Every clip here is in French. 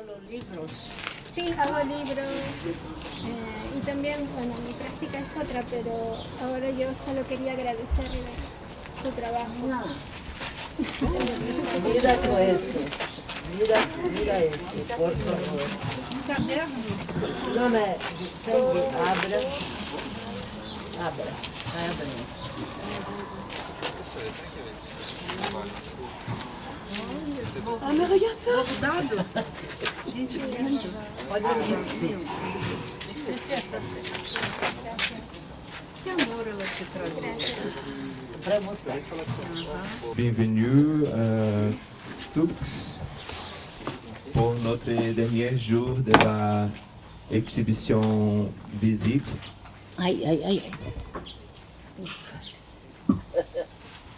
los libros. Sí, hago libros y también, bueno, mi práctica es otra, pero ahora yo solo quería agradecerle su trabajo. Mira tú esto. Mira esto, por favor. No me... Abra. Ah, mais regarde ça! Olha isso. Que amor ela te traz. Para mostrar. Bienvenue tous pour notre dernier jour de la exhibition visible. Ai.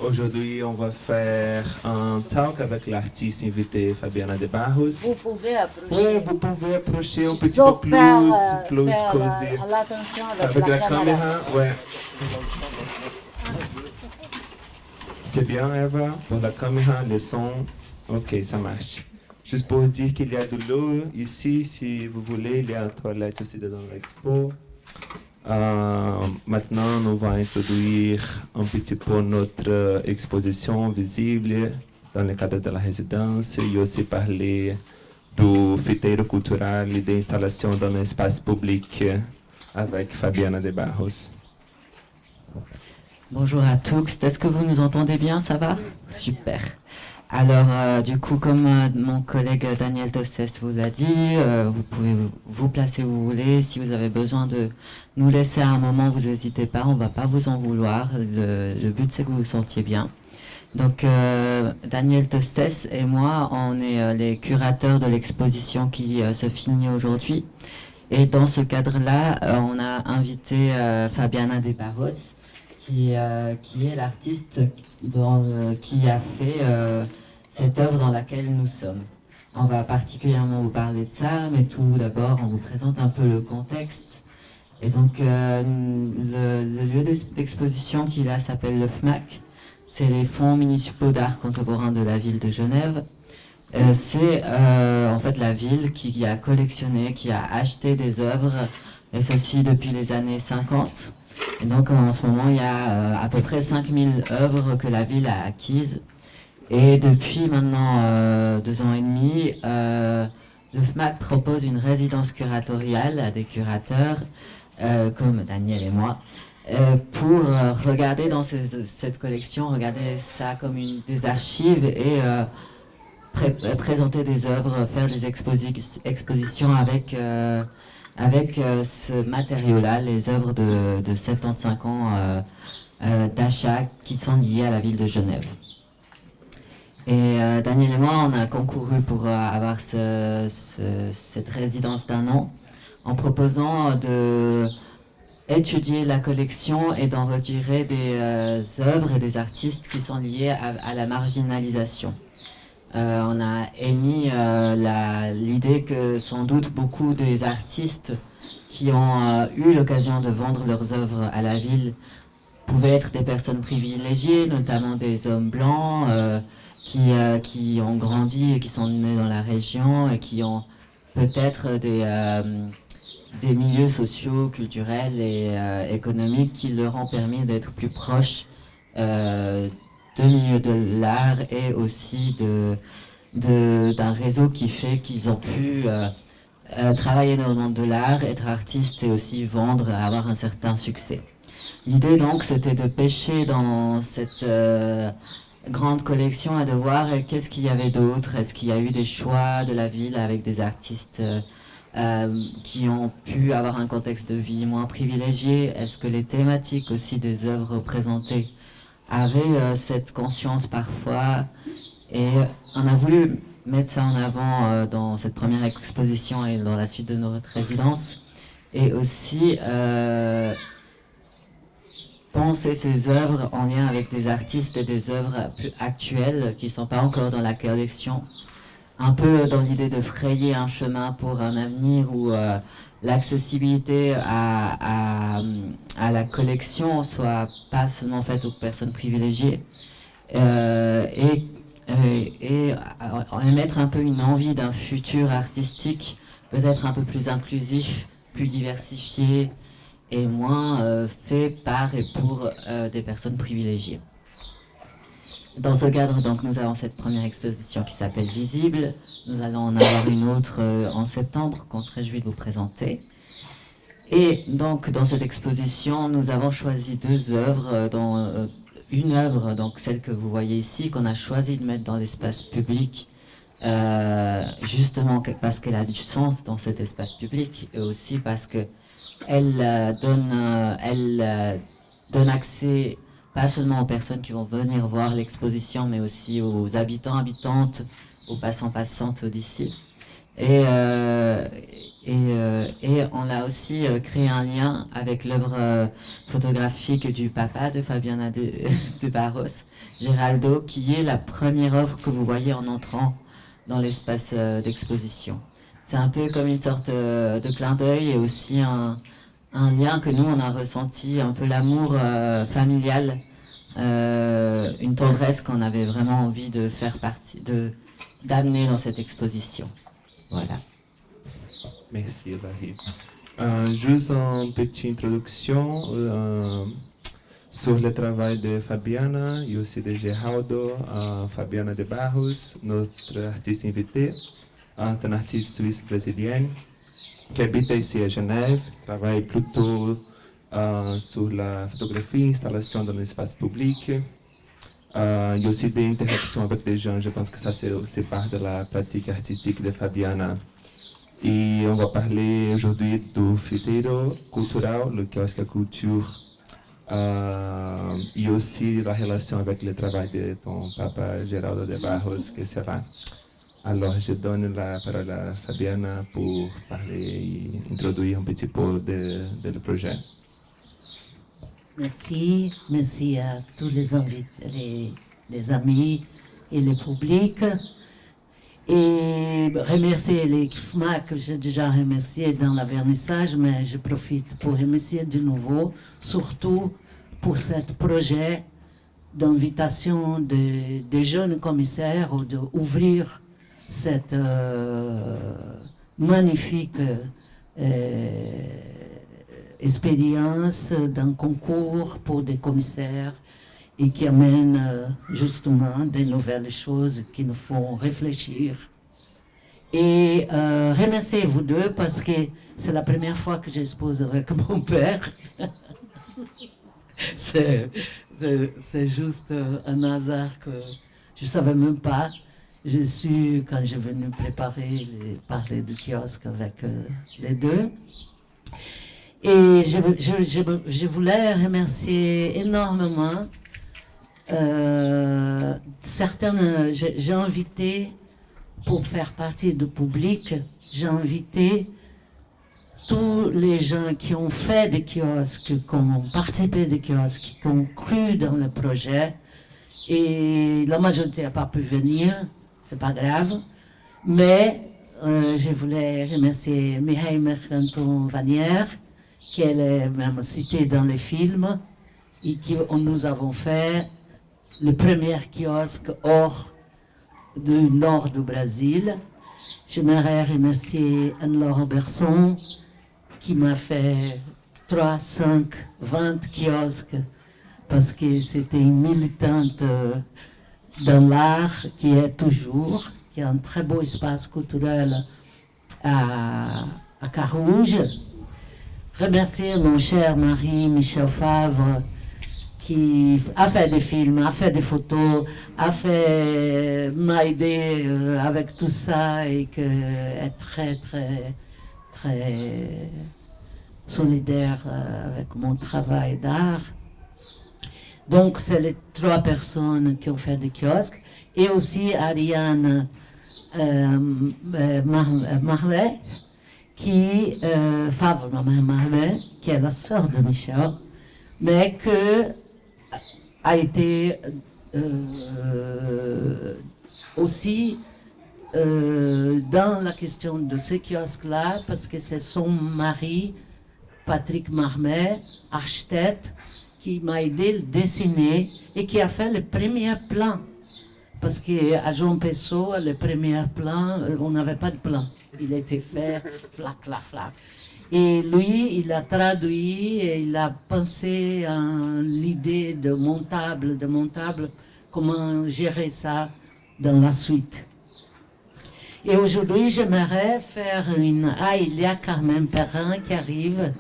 Aujourd'hui, on va faire un talk avec l'artiste invitée Fabiana de Barros. Vous pouvez approcher. Oui, vous pouvez approcher un petit Sauf peu faire cosy. l'attention Avec la caméra, ouais. C'est bien, Eva, pour la caméra, le son. Ok, ça marche. Juste pour dire qu'il y a de l'eau ici, si vous voulez, il y a une toilette aussi dans l'expo. Maintenant, nous allons introduire un petit peu notre exposition visible dans le cadre de la résidence et aussi parler du fiteiro cultural et d'installation dans l'espace public avec Fabiana de Barros. Bonjour à tous, est-ce que vous nous entendez bien, ça va? Super. Alors, du coup, comme mon collègue Daniel Tostes vous l'a dit, vous pouvez vous placer où vous voulez. Si vous avez besoin de nous laisser un moment, vous n'hésitez pas, on ne va pas vous en vouloir. Le but, c'est que vous vous sentiez bien. Donc, Daniel Tostes et moi, on est les curateurs de l'exposition qui se finit aujourd'hui. Et dans ce cadre-là, on a invité Fabiana de Barros, qui est l'artiste qui a fait cette œuvre dans laquelle nous sommes. On va particulièrement vous parler de ça, mais tout d'abord, on vous présente un peu le contexte. Et donc, le lieu d'exposition qui là s'appelle le FMAC, c'est les fonds municipaux d'art contemporain de la ville de Genève. C'est en fait la ville qui a collectionné, qui a acheté des œuvres, et ceci depuis les années 50. Et donc en ce moment, il y a à peu près 5000 œuvres que la ville a acquises. Et depuis maintenant 2 ans et demi, le FMAC propose une résidence curatoriale à des curateurs, comme Daniel et moi, pour regarder dans cette collection, regarder ça comme des archives et présenter des œuvres, faire des expositions avec ce matériau-là, les œuvres de 75 ans d'achat qui sont liées à la ville de Genève. Et Daniel et moi, on a concouru pour avoir cette résidence d'1 an en proposant de étudier la collection et d'en retirer des œuvres et des artistes qui sont liés à la marginalisation. On a émis l'idée que sans doute beaucoup des artistes qui ont eu l'occasion de vendre leurs œuvres à la ville pouvaient être des personnes privilégiées, notamment des hommes blancs qui ont grandi et qui sont nés dans la région et qui ont peut-être des milieux sociaux, culturels et économiques qui leur ont permis d'être plus proches du milieu de l'art et aussi d'un réseau qui fait qu'ils ont pu travailler dans le monde de l'art, être artistes et aussi vendre, avoir un certain succès. L'idée donc c'était de pêcher dans cette grande collection et de voir qu'est-ce qu'il y avait d'autre, est-ce qu'il y a eu des choix de la ville avec des artistes qui ont pu avoir un contexte de vie moins privilégié, est-ce que les thématiques aussi des œuvres représentées avaient cette conscience parfois, et on a voulu mettre ça en avant dans cette première exposition et dans la suite de notre résidence, et aussi penser ces œuvres en lien avec des artistes et des œuvres plus actuelles qui ne sont pas encore dans la collection, un peu dans l'idée de frayer un chemin pour un avenir où l'accessibilité à la collection soit pas seulement faite aux personnes privilégiées, et émettre un peu une envie d'un futur artistique peut-être un peu plus inclusif, plus diversifié et moins fait par et pour des personnes privilégiées. Dans ce cadre, donc, nous avons cette première exposition qui s'appelle Visible. Nous allons en avoir une autre en septembre qu'on se réjouit de vous présenter. Et donc, dans cette exposition, nous avons choisi deux œuvres, dont une œuvre, donc celle que vous voyez ici, qu'on a choisi de mettre dans l'espace public, justement parce qu'elle a du sens dans cet espace public, et aussi parce que elle donne accès pas seulement aux personnes qui vont venir voir l'exposition, mais aussi aux habitants, habitantes, aux passants, passantes d'ici. Et on a aussi créé un lien avec l'œuvre photographique du papa de Fabiana de Barros, Geraldo, qui est la première œuvre que vous voyez en entrant dans l'espace d'exposition. C'est un peu comme une sorte de clin d'œil et aussi un lien que nous on a ressenti, un peu l'amour familial, une tendresse qu'on avait vraiment envie de faire partie, d'amener dans cette exposition. Voilà. Merci, Elahi. Juste une petite introduction sur le travail de Fabiana et aussi de Geraldo. Fabiana de Barros, notre artiste invité, c'est une artiste suisse-brésilienne qui habite ici à Genève, travaille plutôt sur la photographie, installation dans l'espace public. Et aussi des interactions avec des gens. Je pense que ça c'est part de la pratique artistique de Fabiana. Et on va parler aujourd'hui du Fiteiro Cultural, le kiosque à culture, et aussi la relation avec le travail de ton papa Geraldo de Barros, que sera. Alors, je donne la parole à Fabiana pour parler et introduire un petit peu le projet. Merci à tous les invités, les amis et le public. Et remercier l'équipe FMAC que j'ai déjà remercié dans le vernissage, mais je profite pour remercier de nouveau, surtout pour ce projet d'invitation des jeunes commissaires d'ouvrir cette magnifique expérience d'un concours pour des commissaires et qui amène justement des nouvelles choses qui nous font réfléchir. Et remercier vous deux parce que c'est la première fois que j'expose avec mon père. c'est juste un hasard que je ne savais même pas. Je suis, quand j'ai venu parler du kiosque avec les deux. Et je voulais remercier énormément certaines, j'ai invité, pour faire partie du public, j'ai invité tous les gens qui ont fait des kiosques, qui ont participé des kiosques, qui ont cru dans le projet. Et la majorité n'a pas pu venir, c'est pas grave. Mais je voulais remercier Mireille Mercanton-Vanière, qui est même citée dans les films, et qui nous avons fait le premier kiosque hors du nord du Brésil. J'aimerais remercier Anne-Laure Robertson, qui m'a fait 3, 5, 20 kiosques, parce que c'était une militante dans l'art, qui est toujours, qui a un très beau espace culturel à Carouge. Remercier mon cher mari Michel Favre, qui a fait des films, a fait des photos, m'a aidé avec tout ça et qui est très, très, très solidaire avec mon travail d'art. Donc, c'est les 3 personnes qui ont fait des kiosques. Et aussi Ariane Marlet, qui est la sœur de Michel, mais que a été aussi dans la question de ce kiosque-là, parce que c'est son mari, Patrick Marmet, architecte, qui m'a aidé à le dessiner et qui a fait le premier plan. parce qu'à Jean Pessoa, le premier plan, on n'avait pas de plan. Il était fait, flac, flac, flac. Et lui, il a traduit et il a pensé à l'idée de montable, comment gérer ça dans la suite. Et aujourd'hui, j'aimerais faire une... Ah, il y a Carmen Perrin qui arrive.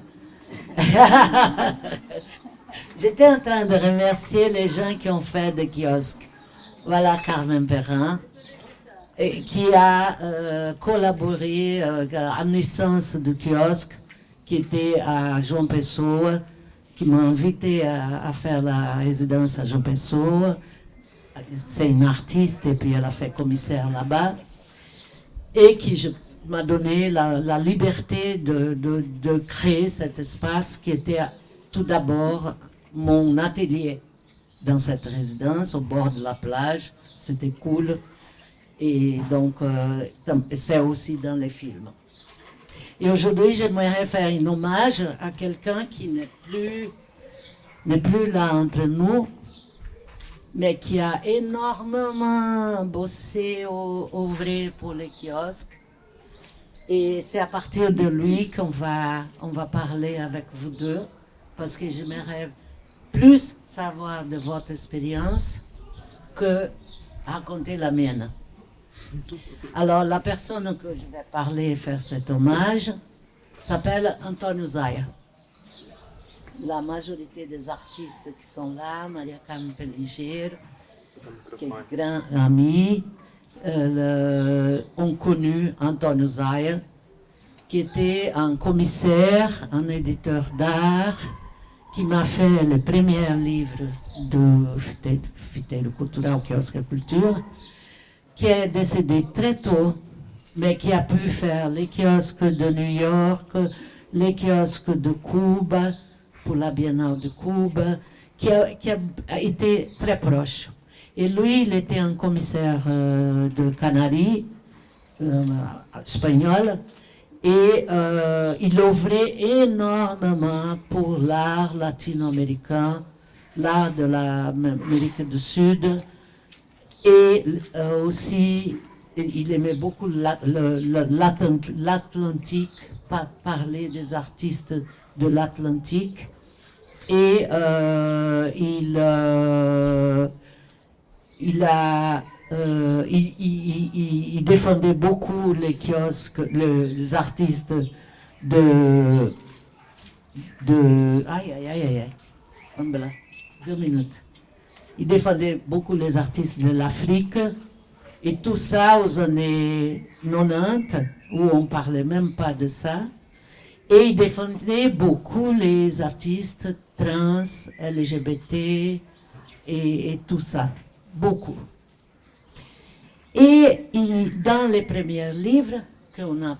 J'étais en train de remercier les gens qui ont fait des kiosques. Voilà Carmen Perrin, qui a collaboré à naissance du kiosque, qui était à João Pessoa, qui m'a invité à faire la résidence à João Pessoa. C'est une artiste et puis elle a fait commissaire là-bas. Et qui m'a donné la liberté de créer cet espace qui était tout d'abord mon atelier dans cette résidence au bord de la plage. C'était cool. Et donc, c'est aussi dans les films. Et aujourd'hui, j'aimerais faire un hommage à quelqu'un qui n'est plus là entre nous, mais qui a énormément bossé, œuvré pour les kiosques. Et c'est à partir de lui qu'on va parler avec vous deux, parce que j'aimerais plus savoir de votre expérience que raconter la mienne. Alors, la personne que je vais parler et faire cet hommage s'appelle Antonio Zaya. La majorité des artistes qui sont là, Maria Carmen Pellinger, qui est grand ami, ont connu Antonio Zaya, qui était un commissaire, un éditeur d'art, qui m'a fait le premier livre du Fiteiro Cultural, Quiosque Culture, qui est décédé très tôt, mais qui a pu faire les kiosques de New York, les kiosques de Cuba, pour la Biennale de Cuba, qui a été très proche. Et lui, il était un commissaire de Canaries, espagnol, et il œuvrait énormément pour l'art latino-américain, l'art de l'Amérique du Sud, et aussi, il aimait beaucoup l'Atlantique, parler des artistes de l'Atlantique, et il défendait beaucoup les kiosques, les artistes de aïe, 2 minutes. Il défendait beaucoup les artistes de l'Afrique, et tout ça aux années 90, où on ne parlait même pas de ça. Et il défendait beaucoup les artistes trans, LGBT et tout ça. Beaucoup. Et dans les premiers livres qu'on a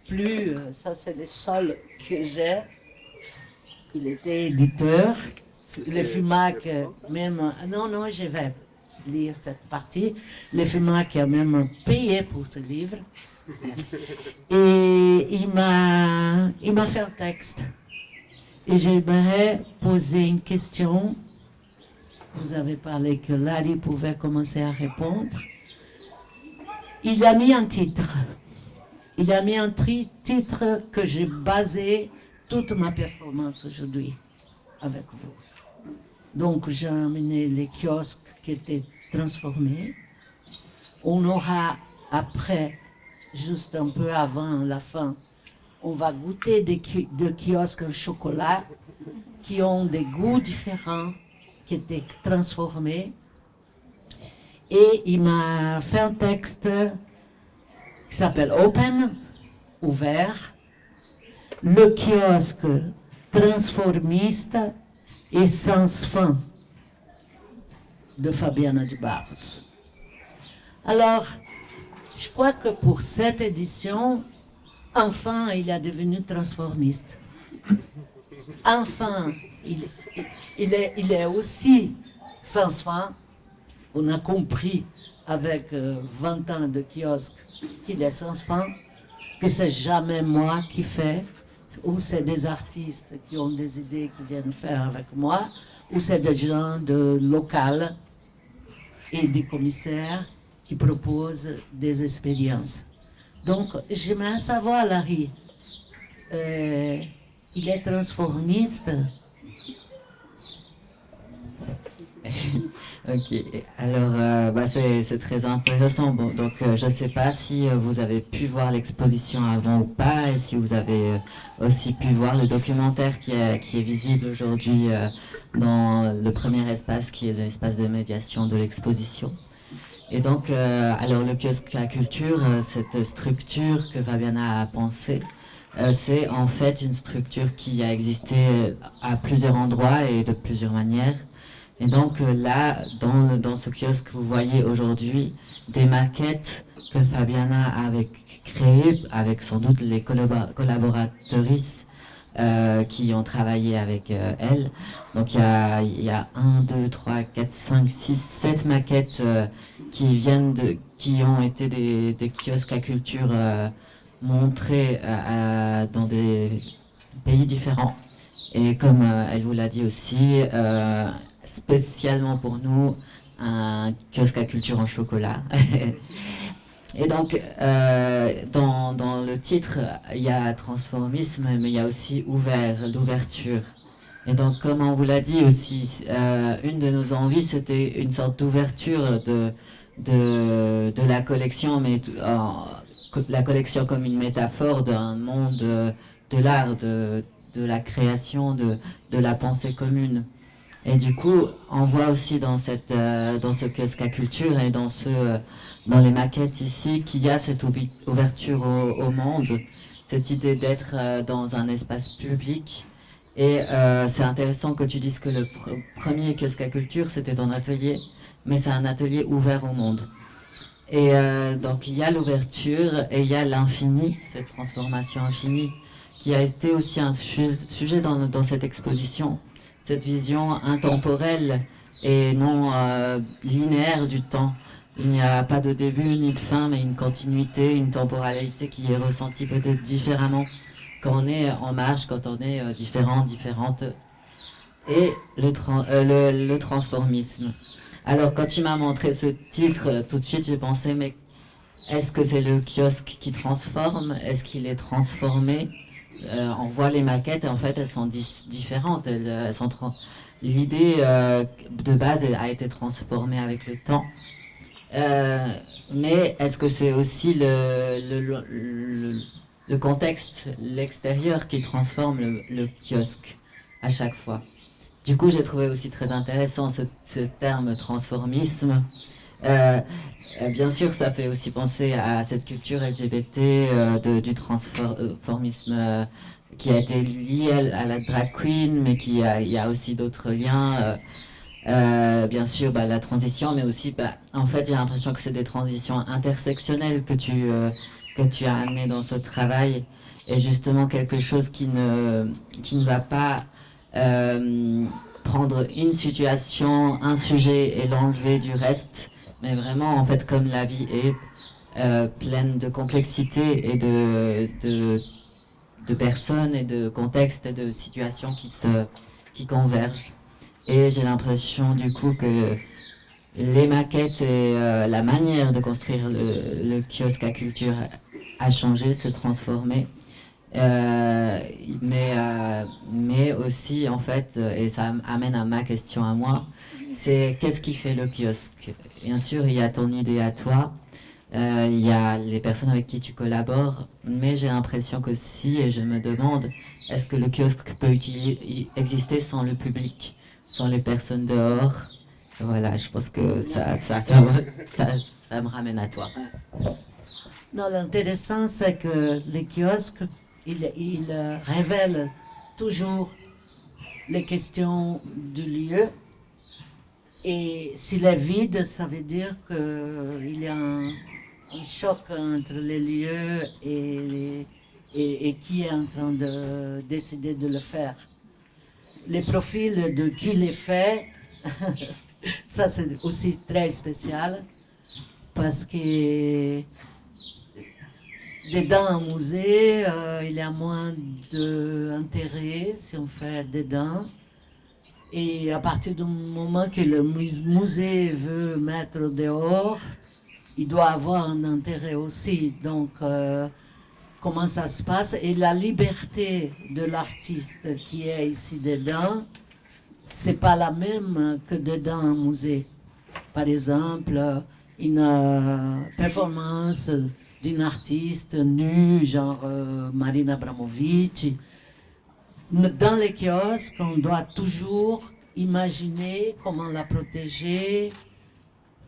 plus, ça c'est le seul que j'ai, il était éditeur. Le FIMAC, même, non, je vais lire cette partie. Le FIMAC a même payé pour ce livre. Et il m'a fait un texte. Et j'aimerais poser une question. Vous avez parlé que Larry pouvait commencer à répondre. Il a mis un titre. Il a mis un titre que j'ai basé toute ma performance aujourd'hui avec vous. Donc j'ai amené les kiosques qui étaient transformés. On aura après, juste un peu avant la fin, on va goûter des kiosques au chocolat qui ont des goûts différents, qui étaient transformés. Et il m'a fait un texte qui s'appelle Open, ouvert, le kiosque transformiste et sans fin de Fabiana de Barros. Alors, je crois que pour cette édition, enfin, il est devenu transformiste. Enfin, il est aussi sans fin. On a compris avec 20 ans de kiosque qu'il est sans fin, que c'est jamais moi qui fais, ou c'est des artistes qui ont des idées qui viennent faire avec moi, ou c'est des gens de local et des commissaires qui proposent des expériences. Donc, j'aimerais savoir, Larry, il est transformiste? Ok, alors c'est très intéressant. Bon, donc je ne sais pas si vous avez pu voir l'exposition avant ou pas, et si vous avez aussi pu voir le documentaire qui est visible aujourd'hui dans le premier espace, qui est l'espace de médiation de l'exposition. Et donc, alors le kiosque à culture, cette structure que Fabiana a pensée, c'est en fait une structure qui a existé à plusieurs endroits et de plusieurs manières. Et donc là, dans ce kiosque, vous voyez aujourd'hui des maquettes que Fabiana avait créées avec sans doute les collaboratrices qui ont travaillé avec elle. Donc il y a 1, 2, 3, 4, 5, 6, 7 maquettes qui ont été des kiosques à culture montrés dans des pays différents. Et comme elle vous l'a dit aussi, spécialement pour nous, un kiosque à culture en chocolat. Et donc, dans le titre, il y a transformisme, mais il y a aussi l'ouverture. Et donc, comme on vous l'a dit aussi, une de nos envies, c'était une sorte d'ouverture de la collection, mais la collection comme une métaphore d'un monde de l'art, de la création, de la pensée commune. Et du coup, on voit aussi dans ce kiosque à culture et dans les maquettes ici qu'il y a cette ouverture au monde, cette idée d'être dans un espace public. Et c'est intéressant que tu dises que le premier kiosque à culture, c'était ton atelier, mais c'est un atelier ouvert au monde. Et donc il y a l'ouverture et il y a l'infini, cette transformation infinie, qui a été aussi un sujet dans cette exposition. Cette vision intemporelle et non linéaire du temps. Il n'y a pas de début ni de fin, mais une continuité, une temporalité qui est ressentie peut-être différemment quand on est en marche, quand on est différente. Et le transformisme. Alors quand tu m'as montré ce titre, tout de suite j'ai pensé, mais est-ce que c'est le kiosque qui transforme? Est-ce qu'il est transformé? On voit les maquettes et en fait elles sont différentes. L'idée de base a été transformée avec le temps. Mais est-ce que c'est aussi le contexte, l'extérieur qui transforme le kiosque à chaque fois? Du coup, j'ai trouvé aussi très intéressant ce terme transformisme. Bien sûr, ça fait aussi penser à cette culture LGBT du transformisme qui a été liée à la drag queen, mais il y a aussi d'autres liens. Bien sûr, la transition, mais aussi, en fait, j'ai l'impression que c'est des transitions intersectionnelles que tu as amenées dans ce travail, et justement quelque chose qui ne va pas prendre une situation, un sujet et l'enlever du reste, mais vraiment, en fait, comme la vie est pleine de complexité et de personnes et de contextes et de situations qui convergent. Et j'ai l'impression, du coup, que les maquettes et la manière de construire le kiosque à culture a changé, s'est transformé. Mais aussi, en fait, et ça amène à ma question à moi, c'est qu'est-ce qui fait le kiosque? Bien sûr, il y a ton idée à toi, il y a les personnes avec qui tu collabores, mais j'ai l'impression qu'aussi, et je me demande, est-ce que le kiosque peut exister sans le public, sans les personnes dehors? Voilà, je pense que ça me ramène à toi. Non, l'intéressant, c'est que les kiosques, il révèle toujours les questions du lieu. Et s'il est vide, ça veut dire qu'il y a un choc entre les lieux et qui est en train de décider de le faire. Les profils de qui les fait, ça c'est aussi très spécial, parce que dedans un musée, il y a moins d'intérêt si on fait dedans. Et à partir du moment que le musée veut mettre dehors, il doit avoir un intérêt aussi. Donc, comment ça se passe? Et la liberté de l'artiste qui est ici dedans, c'est pas la même que dedans un musée. Par exemple, une performance d'une artiste nue, genre Marina Abramovic. Dans les kiosques, on doit toujours imaginer comment la protéger,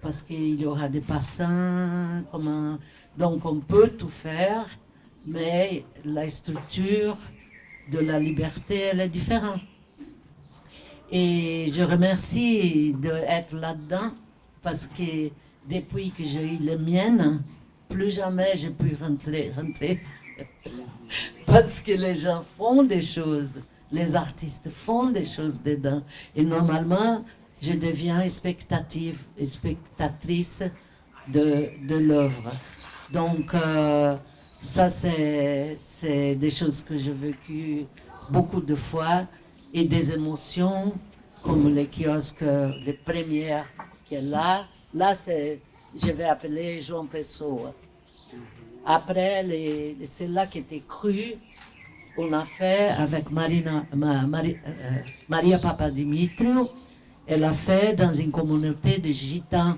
parce qu'il y aura des passants, donc on peut tout faire, mais la structure de la liberté, elle est différente. Et je remercie d'être là-dedans, parce que depuis que j'ai eu les miennes, plus jamais j'ai pu rentrer. Parce que les gens font des choses, les artistes font des choses dedans. Et normalement, je deviens spectatrice de l'œuvre. Donc, ça, c'est des choses que j'ai vécues beaucoup de fois et des émotions, comme les kiosques, les premières qui est là. Là, je vais appeler João Pessoa. Après, celle-là qui était crue, on a fait avec Maria Papadimitriou. Elle a fait dans une communauté de gitans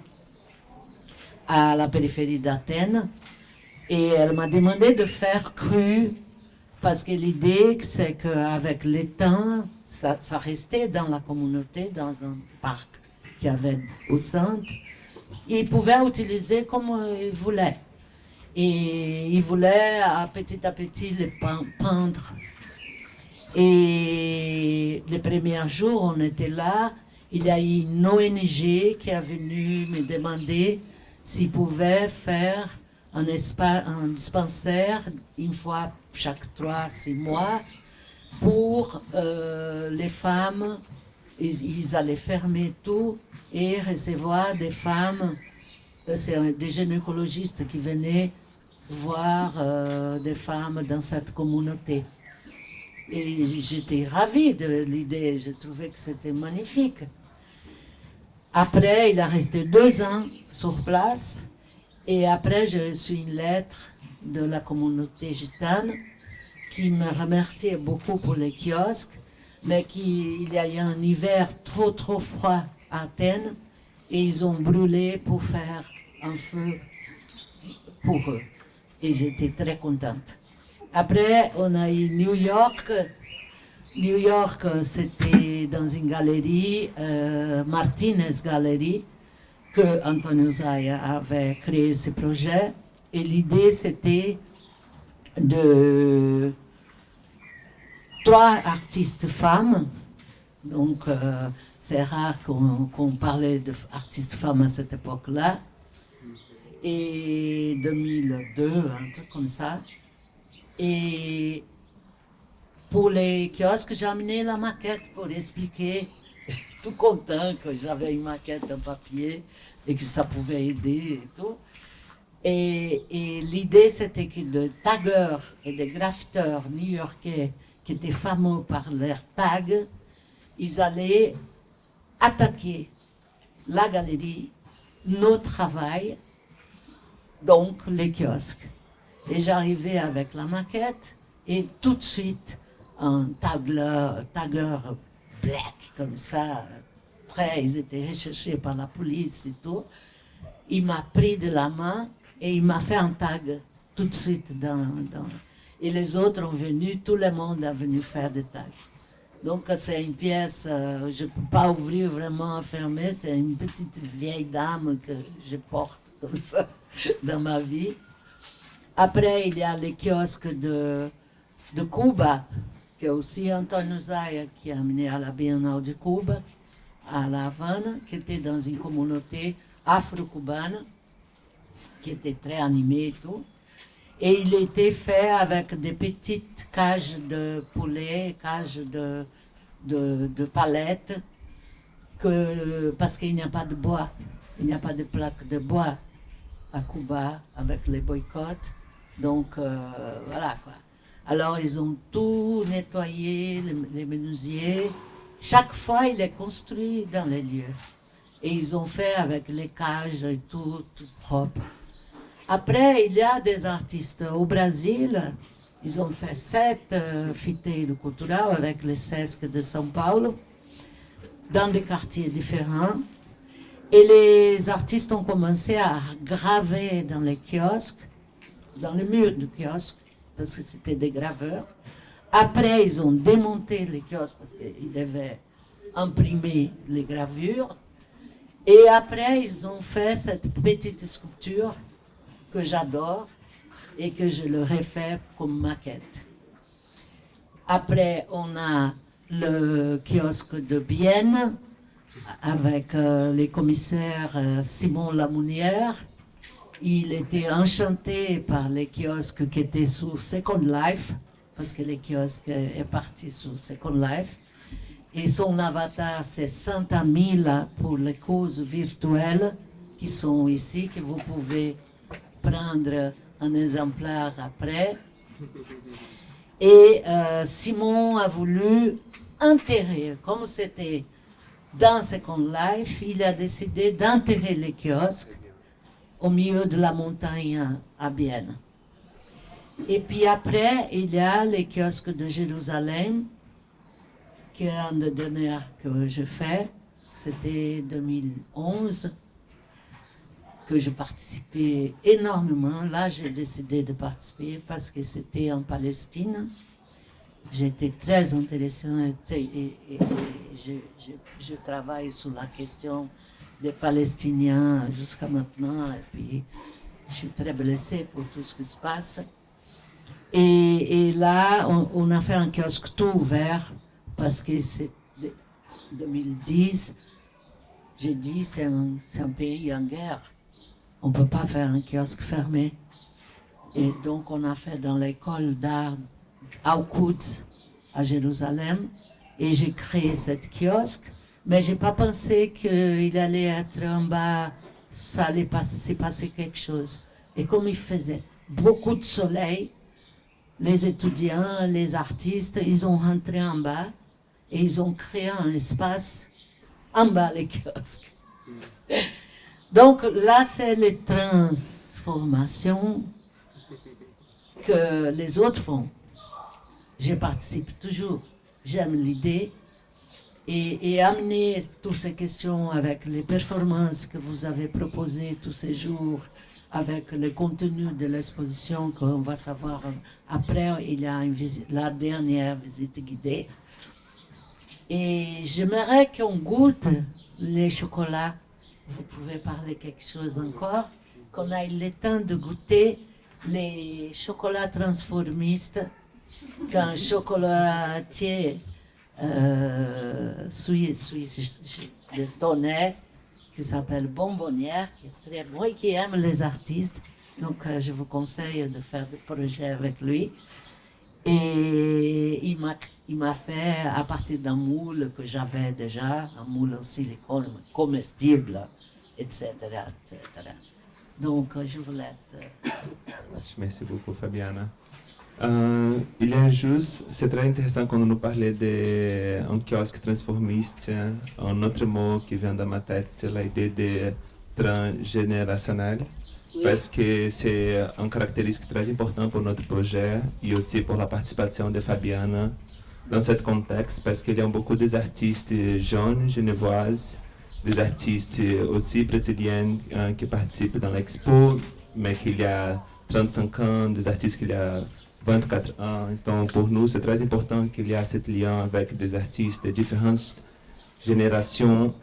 à la périphérie d'Athènes. Et elle m'a demandé de faire cru, parce que l'idée, c'est qu'avec le temps, ça restait dans la communauté, dans un parc qu'il y avait au centre. Ils pouvaient utiliser comme ils voulaient. Et ils voulaient à petit les peindre. Et les premiers jours, on était là. Il y a eu une ONG qui est venue me demander s'ils pouvaient faire un dispensaire une fois chaque 3-6 mois pour les femmes. Ils allaient fermer tout et recevoir des femmes, c'est des gynécologistes qui venaient voir des femmes dans cette communauté. Et j'étais ravie de l'idée, je trouvais que c'était magnifique. Après, il a resté 2 ans sur place, et après, j'ai reçu une lettre de la communauté gitane qui me remerciait beaucoup pour les kiosques, mais il y a eu un hiver trop froid à Athènes, et ils ont brûlé pour faire un feu pour eux. Et j'étais très contente. Après, on a eu New York. New York, c'était dans une galerie, Martinez Gallery, que Antonio Zaya avait créé ce projet. Et l'idée, c'était de 3 artistes femmes. Donc, c'est rare qu'on parlait d'artistes femmes à cette époque-là. Et 2002, un truc comme ça. Et pour les kiosques, j'ai amené la maquette pour expliquer, tout content que j'avais une maquette en papier et que ça pouvait aider et tout. Et l'idée, c'était que des taggeurs et des graffiteurs new-yorkais qui étaient fameux par leurs tags, ils allaient attaquer la galerie, nos travails, donc les kiosques. Et j'arrivais avec la maquette et tout de suite un tagueur black comme ça, ils étaient recherchés par la police et tout. Il m'a pris de la main et il m'a fait un tag tout de suite et les autres ont venu, tout le monde est venu faire des tags. Donc c'est une pièce, je ne peux pas ouvrir vraiment, fermer, c'est une petite vieille dame que je porte comme ça dans ma vie. Après, il y a les kiosques de Cuba, que aussi Antonio Zaya qui a amené à la Biennale de Cuba, à La Havane, qui était dans une communauté afro-cubaine, qui était très animée et tout. Et il était fait avec des petites cages de poulet, cages de palettes, parce qu'il n'y a pas de bois, il n'y a pas de plaques de bois à Cuba avec les boycotts. Donc, voilà quoi. Alors, ils ont tout nettoyé, les menuisiers, chaque fois, il est construit dans les lieux. Et ils ont fait avec les cages et tout propre. Après, il y a des artistes au Brésil. Ils ont fait 7 fiteiros culturels avec les Sesc de São Paulo, dans des quartiers différents. Et les artistes ont commencé à graver dans les kiosques, dans les murs du kiosque, parce que c'était des graveurs. Après, ils ont démonté les kiosques parce qu'ils devaient imprimer les gravures. Et après, ils ont fait cette petite sculpture que j'adore et que je leur ai fait comme maquette. Après, on a le kiosque de Bienne avec les commissaires Simon Lamounière. Il était enchanté par les kiosques qui étaient sous Second Life, parce que les kiosques est parti sous Second Life. Et son avatar, c'est Santa Mila pour les causes virtuelles qui sont ici, que vous pouvez prendre un exemplaire après. Et Simon a voulu enterrer, comme c'était dans Second Life, il a décidé d'enterrer les kiosques au milieu de la montagne à Bienne. Et puis après, il y a les kiosques de Jérusalem, qui est un des derniers que je fais. C'était 2011 que je participais énormément. Là, j'ai décidé de participer parce que c'était en Palestine. J'étais très intéressée et je travaille sur la question des Palestiniens jusqu'à maintenant. Et puis, je suis très blessée pour tout ce qui se passe. Et là, on a fait un kiosque tout ouvert parce que c'est 2010. J'ai dit, c'est un pays en guerre. On ne peut pas faire un kiosque fermé. Et donc, on a fait dans l'école d'art à Quds, à Jérusalem, et j'ai créé cette kiosque, mais je n'ai pas pensé qu'il allait être en bas, ça allait se passer quelque chose. Et comme il faisait beaucoup de soleil, les étudiants, les artistes, ils ont rentré en bas et ils ont créé un espace en bas, les kiosques. Donc là, c'est les transformations que les autres font. Je participe toujours, j'aime l'idée et amener toutes ces questions avec les performances que vous avez proposées tous ces jours, avec le contenu de l'exposition qu'on va savoir après. Il y a la dernière visite guidée. Et j'aimerais qu'on goûte les chocolats. Vous pouvez parler quelque chose encore, qu'on ait le temps de goûter les chocolats transformistes qu'un chocolatier suisse de Tonnerre, qui s'appelle Bonbonnière, qui est très bon et qui aime les artistes. Donc je vous conseille de faire des projets avec lui. Et il m'a fait, à partir d'un moule que j'avais déjà, un moule en silicone comestible, etc., etc. Donc je vous laisse. Merci beaucoup, Fabiana. Il est juste, c'est très intéressant quand on nous parlait d'un kiosque transformiste. Un autre mot qui vient dans ma tête, c'est l'idée de transgénérationnel, parce que c'est une caractéristique très importante pour notre projet et aussi pour la participation de Fabiana dans ce contexte, parce qu'il y a beaucoup des artistes jeunes, genevoises, des artistes aussi brésiliens qui participent dans l'expo, mais qu'il y a 35 ans, des artistes qu'il y a 24 ans. Donc pour nous, c'est très important qu'il y ait ce lien avec des artistes de différentes générations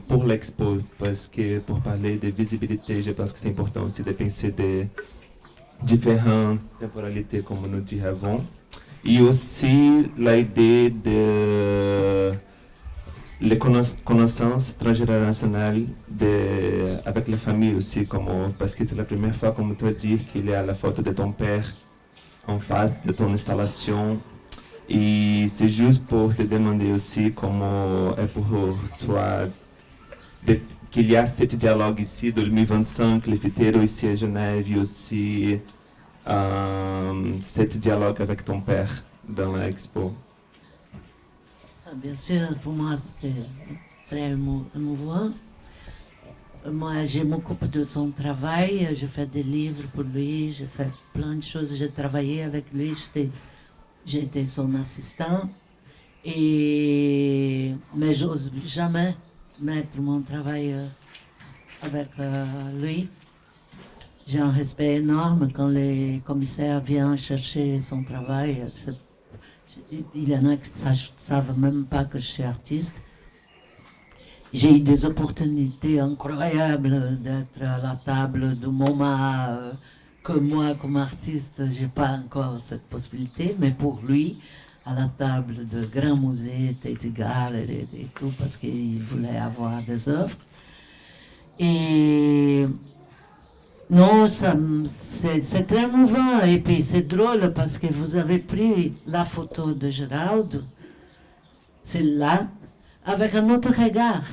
pour l'expo, parce que pour parler de visibilité, je pense que c'est important aussi de penser des différentes temporalités, comme nous dit avant. Et aussi l'idée de les connaissances transgénérationnelles avec la famille aussi, parce que c'est la première fois, comme tu as dit, qu'il y a la photo de ton père en face de ton installation. Et c'est juste pour te demander aussi comment est pour toi qu'il y a ce dialogue ici de 2025, les fiteiros ici à Genève, et aussi ce dialogue avec ton père dans l'expo. Bien sûr, pour moi, c'était très émouvant. Moi, je m'occupe de son travail, je fais des livres pour lui, je fais plein de choses, j'ai travaillé avec lui, j'ai été son assistant. Mais j'ose jamais mettre mon travail avec lui. J'ai un respect énorme quand les commissaires viennent chercher son travail. Il y en a qui ne savent même pas que je suis artiste. J'ai eu des opportunités incroyables d'être à la table de MoMA, que moi, comme artiste, je n'ai pas encore cette possibilité, mais pour lui, à la table de grands musées, Tate Gallery et tout, parce qu'il voulait avoir des œuvres. Et non, c'est très émouvant, et puis c'est drôle parce que vous avez pris la photo de Geraldo, celle-là, avec un autre regard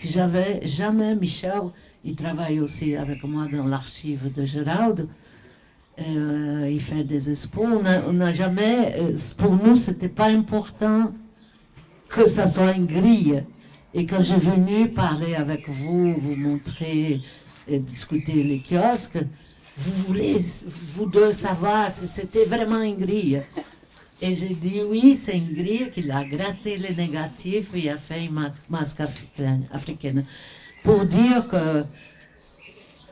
que j'avais jamais. Michel, il travaille aussi avec moi dans l'archive de Geraldo. Il fait des expos. On n'a jamais, pour nous, c'était pas important que ça soit une grille. Et quand j'ai venu parler avec vous, vous montrer et discuter les kiosques, vous deux savoir si c'était vraiment une grille. Et j'ai dit oui, c'est une grille qu'il a gratté les négatifs et a fait une masque africaine. Pour dire que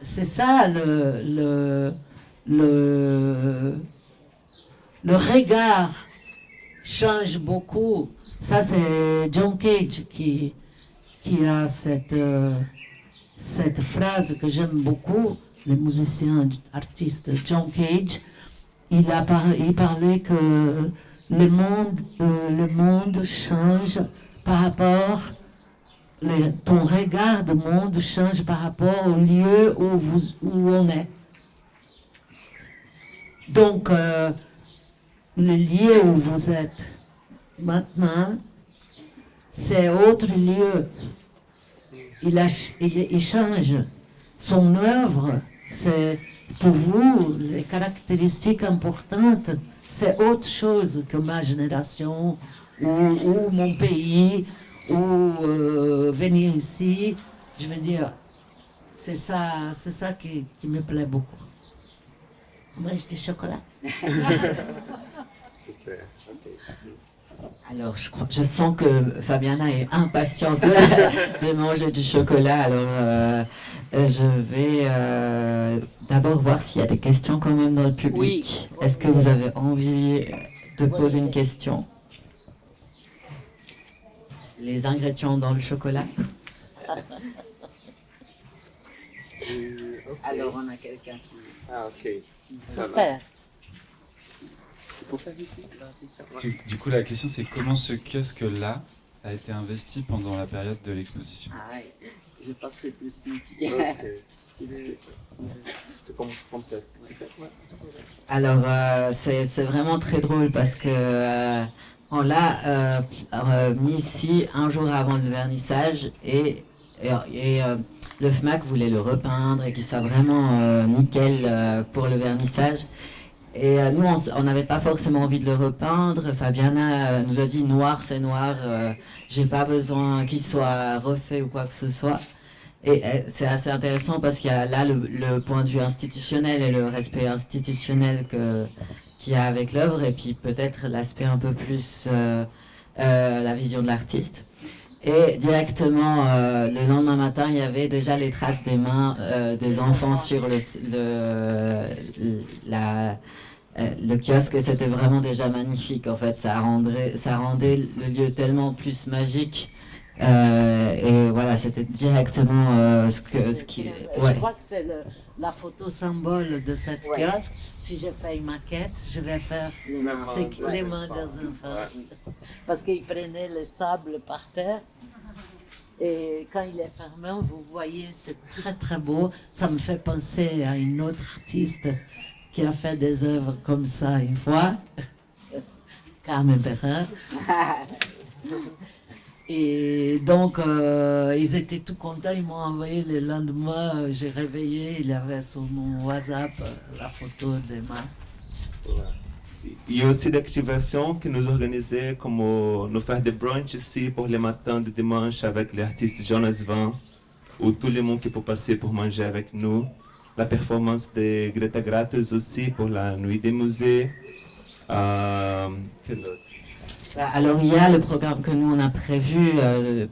c'est ça le regard change beaucoup. Ça, c'est John Cage qui a cette phrase que j'aime beaucoup, le musicien artiste John Cage. Il parlait que le monde change par rapport, ton regard du monde change par rapport au lieu où on est. Donc, le lieu où vous êtes maintenant, c'est autre lieu. Il change. Son œuvre, c'est pour vous, les caractéristiques importantes, c'est autre chose que ma génération, ou mon pays, ou venir ici. Je veux dire, c'est ça qui me plaît beaucoup. Moi, j'ai du chocolat. Super, ok. Alors, je sens que Fabiana est impatiente de manger du chocolat. Alors, je vais d'abord voir s'il y a des questions quand même dans le public. Oui. Est-ce que vous avez envie de poser une question? Les ingrédients dans le chocolat. Okay. Alors, on a quelqu'un qui... Ah, ok. Ça va. Super. Tu peux faire ici la question? Ouais. Du coup, la question, c'est comment ce kiosque-là a été investi pendant la période de l'exposition? Ah, je pense que c'est plus nous qui... C'est comme ça. Alors, c'est vraiment très drôle parce que on l'a mis ici un jour avant le vernissage et le FMAC voulait le repeindre et qu'il soit vraiment nickel pour le vernissage. Et nous, on n'avait pas forcément envie de le repeindre. Fabiana nous a dit noir, c'est noir, j'ai pas besoin qu'il soit refait ou quoi que ce soit. Et c'est assez intéressant parce qu'il y a là le point de vue institutionnel et le respect institutionnel qu'il y a avec l'œuvre, et puis peut-être l'aspect un peu plus la vision de l'artiste. Et directement, le lendemain matin, il y avait déjà les traces des mains des enfants sur le kiosque, et c'était vraiment déjà magnifique. En fait, ça rendait le lieu tellement plus magique. Et voilà, c'était directement ce qui... Ouais. Je crois que c'est la photo symbole de cette kiosque. Si je fais une maquette, je vais faire les mains des enfants. Parce qu'ils prenaient le sable par terre. Et quand il est fermé, vous voyez, c'est très très beau. Ça me fait penser à une autre artiste qui a fait des œuvres comme ça une fois, Carmen Perrin. Et donc, ils étaient tout contents, ils m'ont envoyé le lendemain, j'ai réveillé, il y avait sur mon WhatsApp la photo des mains. E aussi d'activations que nous organisons, comme nous faire des brunchs ici pour les matins de dimanche avec l'artiste Jonas Van, ou tout le monde qui peut passer pour manger avec nous. La performance de Greta Gratus aussi pour la nuit des musées. Quel autre? Alors il y a le programme que nous on a prévu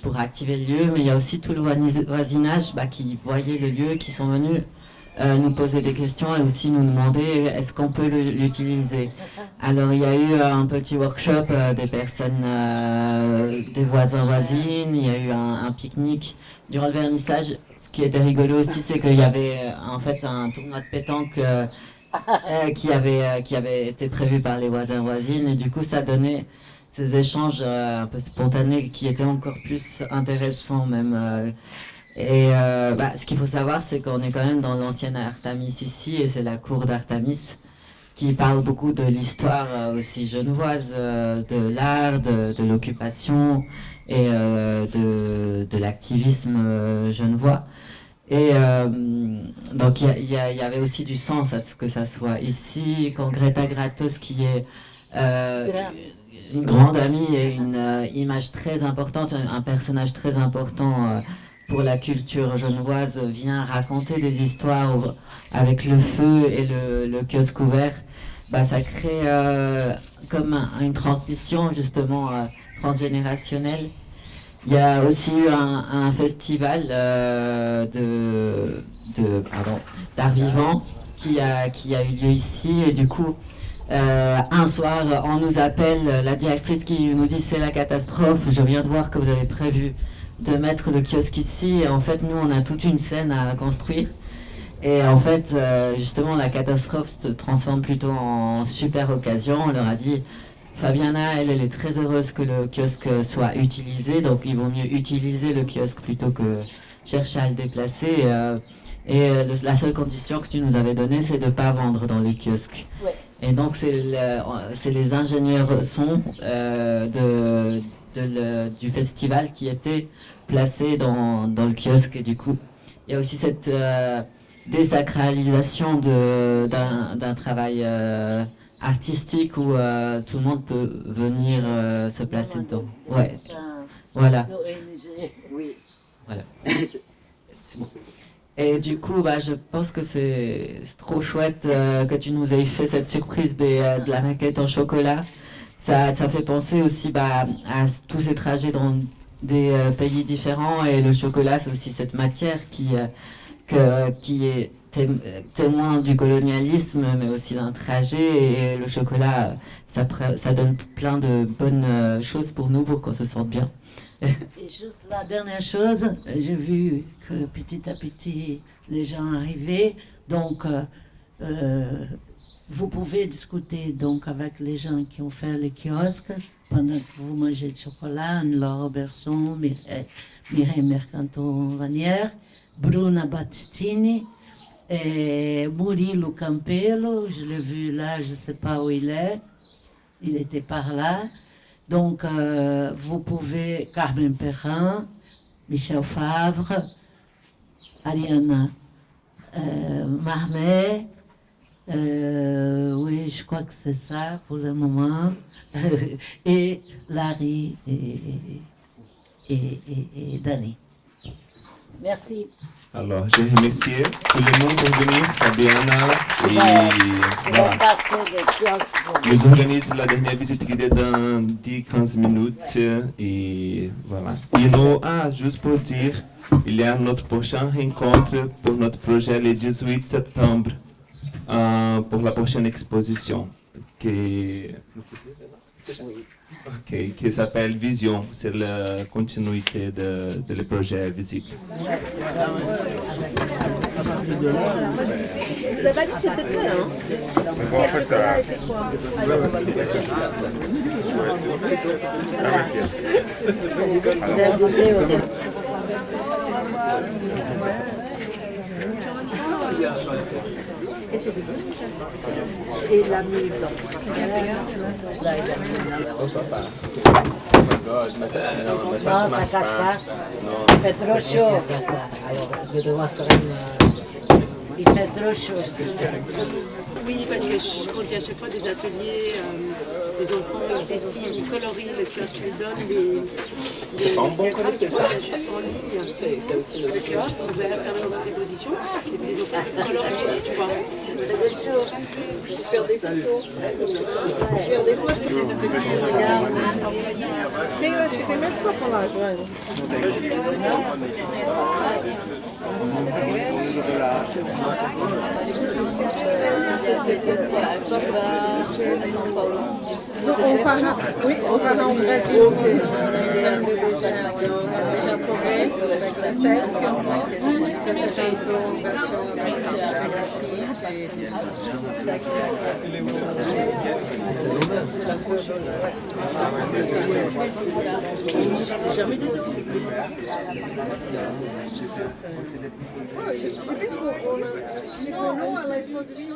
pour activer le lieu, mais il y a aussi tout le voisinage qui voyait le lieu, qui sont venus nous poser des questions et aussi nous demander est-ce qu'on peut l'utiliser. Alors il y a eu un petit workshop des personnes, des voisins-voisines, il y a eu un pique-nique durant le vernissage. Ce qui était rigolo aussi, c'est qu'il y avait en fait un tournoi de pétanque qui avait été prévu par les voisins-voisines, et du coup ça donnait ces échanges un peu spontanés qui étaient encore plus intéressants même. Ce qu'il faut savoir, c'est qu'on est quand même dans l'ancienne Artamis ici, et c'est la cour d'Artamis qui parle beaucoup de l'histoire aussi genevoise, de l'art, de l'occupation et de l'activisme genevois. Et donc il y avait aussi du sens à ce que ça soit ici, quand Greta Gratus, qui est une grande amie et une image très importante, un personnage très important pour la culture genevoise, vient raconter des histoires avec le feu et le kiosque ouvert. Ça crée comme une transmission justement transgénérationnelle. Il y a aussi eu un festival d'art vivant qui a eu lieu ici, et du coup un soir on nous appelle, la directrice qui nous dit c'est la catastrophe, je viens de voir que vous avez prévu de mettre le kiosque ici, et en fait nous on a toute une scène à construire, et en fait justement la catastrophe se transforme plutôt en super occasion. On leur a dit Fabiana, elle est très heureuse que le kiosque soit utilisé, donc il vaut mieux utiliser le kiosque plutôt que chercher à le déplacer. La seule condition que tu nous avais donnée, c'est de ne pas vendre dans le kiosque. Ouais. Et donc c'est les ingénieurs son du festival qui étaient placés dans le kiosque. Et du coup, il y a aussi cette désacralisation d'un travail artistique où tout le monde peut venir se placer dedans. Ouais. Voilà. Oui. Voilà. C'est bon. Et du coup, je pense que c'est trop chouette que tu nous aies fait cette surprise de la maquette en chocolat. Ça fait penser aussi à tous ces trajets dans des pays différents, et le chocolat, c'est aussi cette matière qui est témoin du colonialisme, mais aussi d'un trajet, et le chocolat, ça donne plein de bonnes choses pour nous, pour qu'on se sente bien. Et juste la dernière chose, j'ai vu que petit à petit les gens arrivaient, donc vous pouvez discuter donc avec les gens qui ont fait le kiosque pendant que vous mangez du chocolat, Laure Robertson, Mireille Mercanton-Vanière, Bruna Battistini, et Murilo Campello, je l'ai vu là, je ne sais pas où il était par là. Donc, vous pouvez, Carmen Perrin, Michel Favre, Ariana Marmet, oui, je crois que c'est ça pour le moment, et Larry et Dani. Merci. Alors, je remercie tout le monde pour venir, Fabiana, et voilà. Nous organisons la dernière visite guidée dans 10-15 minutes, et voilà. Et nous, juste pour dire, il y a notre prochain rencontre pour notre projet le 18 septembre, pour la prochaine exposition, qui s'appelle Vision. C'est la continuité de le projet Visible. Vous n'avez pas dit ce que c'était, hein? Mais bon, en fait, ça... Et la nuit blanche. Non, ça cache pas. Il fait trop chaud. Alors, je vais devoir quand même... Il fait trop chaud. Oui, parce que quand il y a à chaque fois des ateliers, les enfants ils dessinent, ils colorient le kiosque, ils donnent des diagrammes, tu vois, juste en ligne. Le kiosque, vous allez faire votre exposition, et puis les enfants peuvent colorier, tu vois. Faire des photos. Faire des photos. Eu acho que tem mais copo lá, Joana. On va au Brésil, on a déjà prouvé avec la CESC. Ça c'est un peu en version Jamais de Sinon, à l'exposition,